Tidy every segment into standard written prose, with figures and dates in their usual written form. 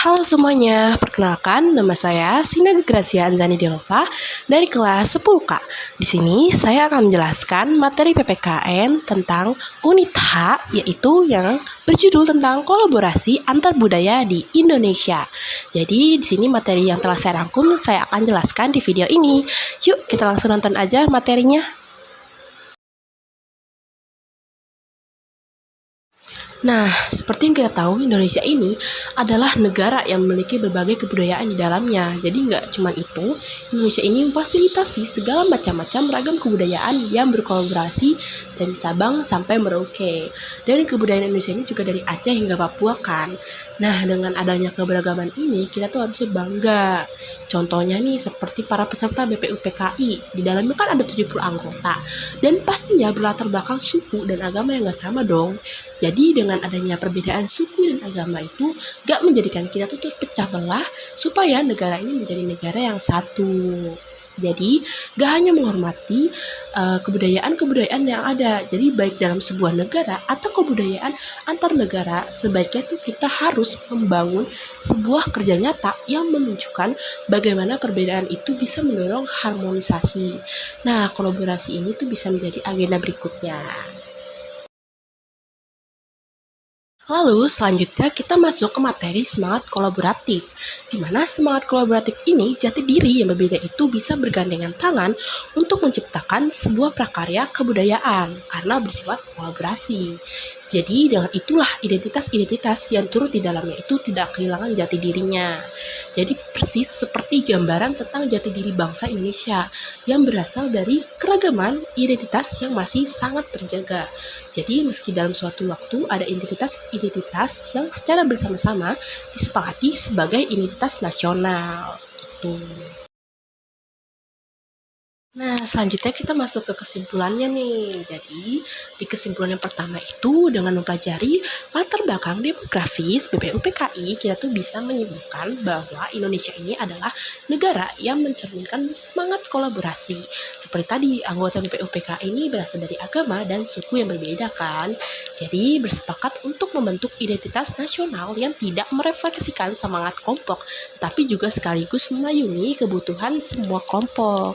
Halo semuanya, perkenalkan nama saya Sina Gracia Anzani Delova dari kelas 10K. Di sini saya akan menjelaskan materi PPKN tentang unit H, yaitu yang berjudul tentang kolaborasi antar budaya di Indonesia. Jadi di sini materi yang telah saya rangkum saya akan jelaskan di video ini. Yuk kita langsung nonton aja materinya. Nah, seperti yang kita tahu, Indonesia ini adalah negara yang memiliki berbagai kebudayaan di dalamnya. Jadi nggak cuma itu, Indonesia ini memfasilitasi segala macam-macam ragam kebudayaan yang berkolaborasi dari Sabang sampai Merauke. Dan kebudayaan Indonesia ini juga dari Aceh hingga Papua kan. Nah, dengan adanya keberagaman ini, kita tuh harusnya bangga. Contohnya nih, seperti para peserta BPUPKI. Di dalamnya kan ada 70 anggota. Dan pastinya berlatar belakang suku dan agama yang nggak sama dong. Jadi dengan adanya perbedaan suku dan agama itu gak menjadikan kita tuh pecah belah supaya negara ini menjadi negara yang satu. Jadi gak hanya menghormati kebudayaan-kebudayaan yang ada. Jadi baik dalam sebuah negara atau kebudayaan antar negara, sebaiknya tuh kita harus membangun sebuah kerja nyata yang menunjukkan bagaimana perbedaan itu bisa mendorong harmonisasi. Nah, kolaborasi ini tuh bisa menjadi agenda berikutnya. Lalu selanjutnya kita masuk ke materi semangat kolaboratif, di mana semangat kolaboratif ini jati diri yang berbeda itu bisa bergandengan tangan untuk menciptakan sebuah prakarya kebudayaan karena bersifat kolaborasi. Jadi dengan itulah identitas-identitas yang turut di dalamnya itu tidak kehilangan jati dirinya. Jadi persis seperti gambaran tentang jati diri bangsa Indonesia yang berasal dari keragaman identitas yang masih sangat terjaga. Jadi meski dalam suatu waktu ada identitas-identitas yang secara bersama-sama disepakati sebagai identitas nasional. Gitu. Nah, selanjutnya kita masuk ke kesimpulannya nih. Jadi, di kesimpulan yang pertama itu dengan mempelajari latar belakang demografis BPUPKI, kita tuh bisa menyimpulkan bahwa Indonesia ini adalah negara yang mencerminkan semangat kolaborasi. Seperti tadi, anggota BPUPKI ini berasal dari agama dan suku yang berbeda kan. Jadi, bersepakat untuk membentuk identitas nasional yang tidak merefleksikan semangat kelompok, tapi juga sekaligus memayungi kebutuhan semua kelompok.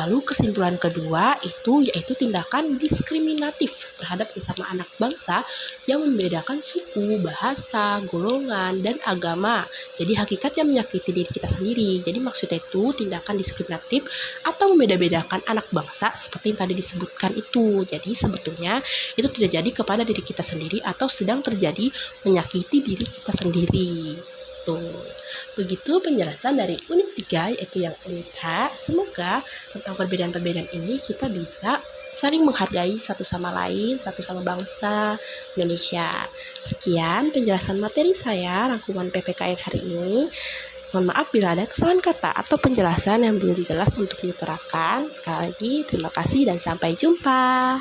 Lalu kesimpulan kedua itu yaitu tindakan diskriminatif terhadap sesama anak bangsa yang membedakan suku, bahasa, golongan, dan agama. Jadi hakikatnya menyakiti diri kita sendiri. Jadi maksudnya itu tindakan diskriminatif atau membeda-bedakan anak bangsa seperti yang tadi disebutkan itu. Jadi sebetulnya itu terjadi kepada diri kita sendiri atau sedang terjadi menyakiti diri kita sendiri. Begitu penjelasan dari unit 3 yaitu yang unit H. Semoga tentang perbedaan-perbedaan ini kita bisa saling menghargai satu sama lain, satu sama bangsa Indonesia. Sekian penjelasan materi saya rangkuman PPKN hari ini. Mohon maaf bila ada kesalahan kata atau penjelasan yang belum jelas untuk diutarakan. Sekali lagi terima kasih dan sampai jumpa.